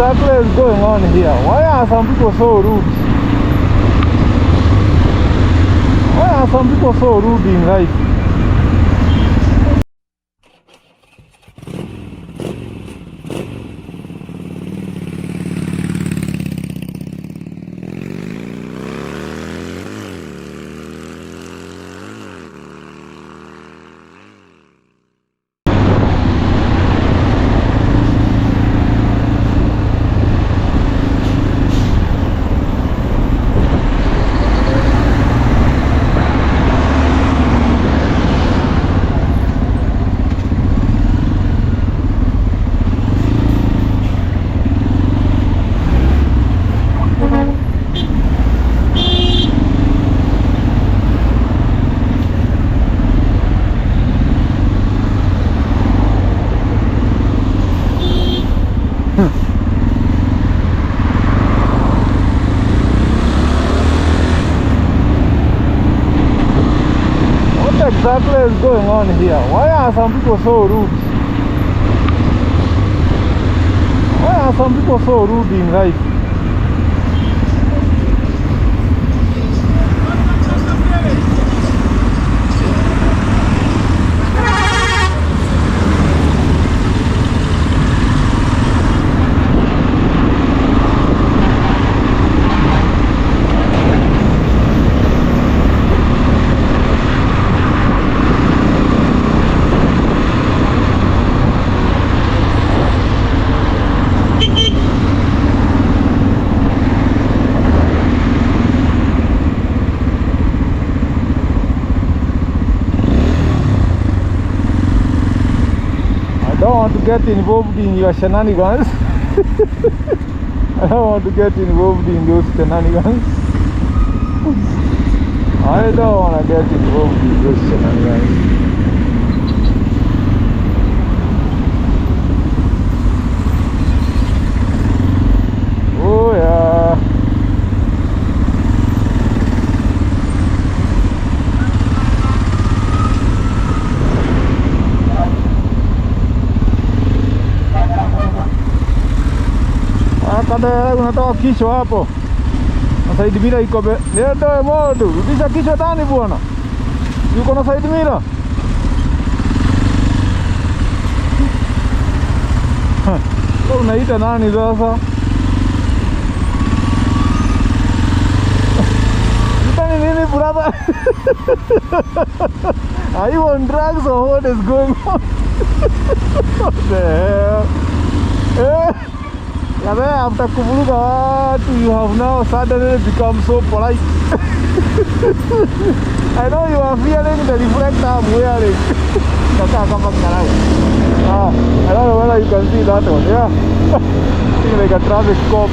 exactly is going on here? Why are some people so rude? Why are some people so rude in life? What exactly is going on here? Why are some people so rude? Why are some people so rude in life? I don't want to get involved in your shenanigans. I don't want to get involved in those shenanigans. I don't want to get involved in those shenanigans. Oh yeah. Kada unatoa kichwa hapo. Na side mirror iko be. Ndio modo. Rudisha kichwa ndani bwana. Yuko na side mirror. Wewe unaita nani sasa? Nitani nini brother? Are you on drugs or what is going on? What the hell? After kuvuruga watu, you have now suddenly become so polite. I know you are feeling the reflector I'm wearing. I don't know whether you can see that one, yeah? Looking like a traffic cop.